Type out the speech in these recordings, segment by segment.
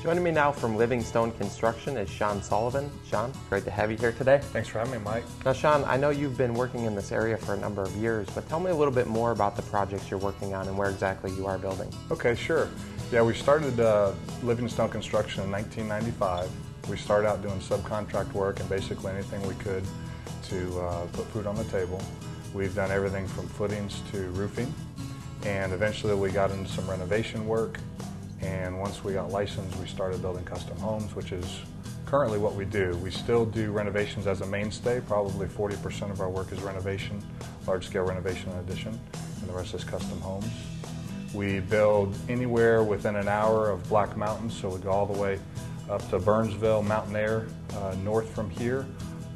Joining me now from Livingstone Construction is Sean Sullivan. Sean, great to have you here today. Thanks for having me, Mike. Now, Sean, I know you've been working in this area for a number of years, but tell me a little bit more about the projects you're working on and where exactly you are building. Okay, sure. Yeah, we started Livingstone Construction in 1995. We started out doing subcontract work and basically anything we could to put food on the table. We've done everything from footings to roofing, and eventually we got into some renovation work. And once we got licensed, we started building custom homes, which is currently what we do. We still do renovations as a mainstay. Probably 40% of our work is renovation, large-scale renovation and addition, and the rest is custom homes. We build anywhere within an hour of Black Mountain, so we go all the way up to Burnsville, Mountain Air, north from here,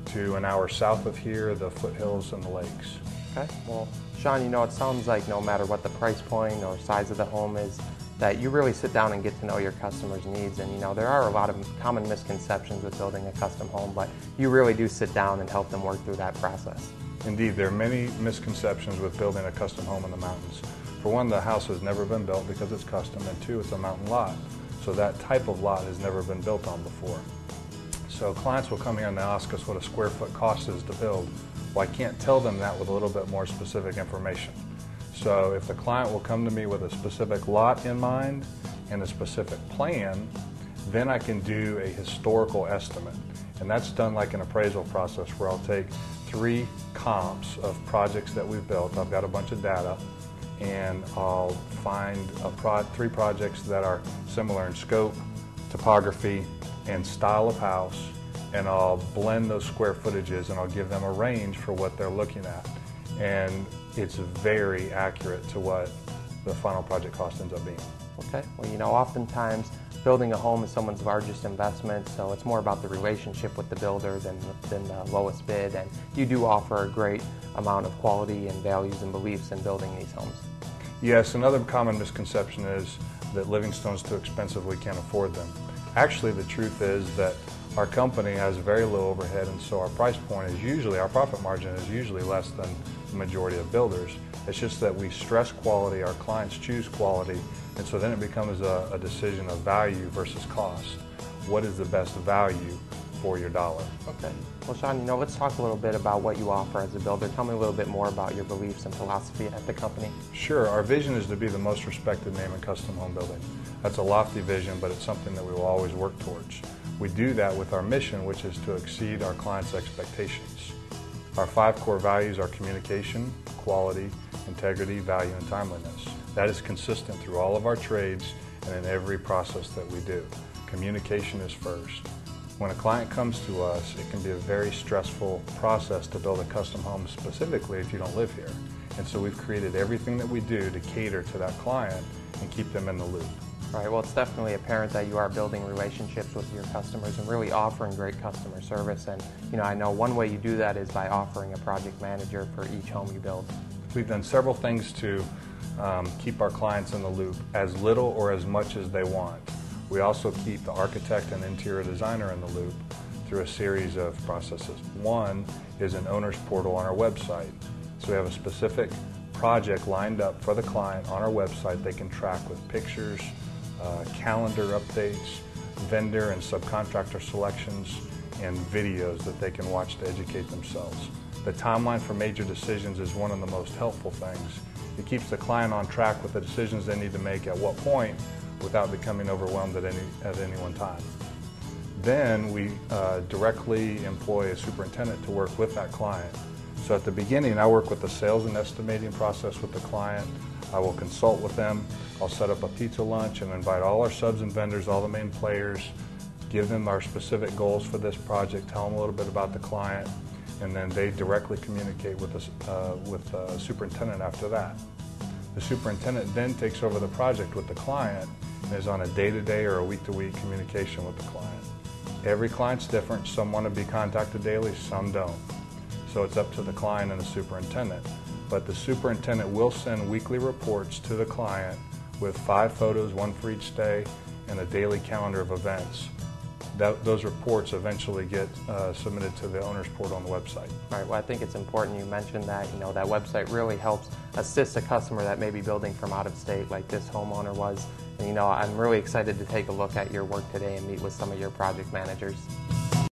to an hour south of here, the foothills and the lakes. Okay, well, Sean, you know, it sounds like no matter what the price point or size of the home is, that you really sit down and get to know your customers' needs. And you know, there are a lot of common misconceptions with building a custom home, but you really do sit down and help them work through that process. Indeed, there are many misconceptions with building a custom home in the mountains. For one, the house has never been built because it's custom, and two, it's a mountain lot. So that type of lot has never been built on before. So clients will come here and they'll ask us what a square foot cost is to build. Well, I can't tell them that with a little bit more specific information. So if the client will come to me with a specific lot in mind and a specific plan, then I can do a historical estimate. And that's done like an appraisal process where I'll take 3 comps of projects that we've built. I've got a bunch of data, and I'll find 3 projects that are similar in scope, topography, and style of house, and I'll blend those square footages and I'll give them a range for what they're looking at. And it's very accurate to what the final project cost ends up being. Okay, well, you know, oftentimes building a home is someone's largest investment, so it's more about the relationship with the builder than the lowest bid, and you do offer a great amount of quality and values and beliefs in building these homes. Yes, another common misconception is that Livingstone's too expensive, we can't afford them. Actually, the truth is that our company has very low overhead, and so our price point is usually, our profit margin is usually less than the majority of builders. It's just that we stress quality, our clients choose quality, and so then it becomes a decision of value versus cost. What is the best value for your dollar? Okay. Well, Sean, you know, let's talk a little bit about what you offer as a builder. Tell me a little bit more about your beliefs and philosophy at the company. Sure. Our vision is to be the most respected name in custom home building. That's a lofty vision, but it's something that we will always work towards. We do that with our mission, which is to exceed our clients' expectations. Our 5 core values are communication, quality, integrity, value, and timeliness. That is consistent through all of our trades and in every process that we do. Communication is first. When a client comes to us, it can be a very stressful process to build a custom home, specifically if you don't live here. And so we've created everything that we do to cater to that client and keep them in the loop. Right, well, it's definitely apparent that you are building relationships with your customers and really offering great customer service. And, you know, I know one way you do that is by offering a project manager for each home you build. We've done several things to keep our clients in the loop, as little or as much as they want. We also keep the architect and interior designer in the loop through a series of processes. One is an owner's portal on our website. So we have a specific project lined up for the client on our website they can track with pictures, calendar updates, vendor and subcontractor selections, and videos that they can watch to educate themselves. The timeline for major decisions is one of the most helpful things. It keeps the client on track with the decisions they need to make at what point without becoming overwhelmed at any one time. Then we directly employ a superintendent to work with that client. So at the beginning, I work with the sales and estimating process with the client. I will consult with them. I'll set up a pizza lunch and invite all our subs and vendors, all the main players, give them our specific goals for this project, tell them a little bit about the client, and then they directly communicate with the superintendent after that. The superintendent then takes over the project with the client and is on a day-to-day or a week-to-week communication with the client. Every client's different. Some want to be contacted daily, some don't. So it's up to the client and the superintendent. But the superintendent will send weekly reports to the client with 5 photos, 1 for each day, and a daily calendar of events. Those reports eventually get submitted to the owner's portal on the website. Right, well, I think it's important you mentioned that, you know, that website really helps assist a customer that may be building from out of state, like this homeowner was, And I'm really excited to take a look at your work today and meet with some of your project managers.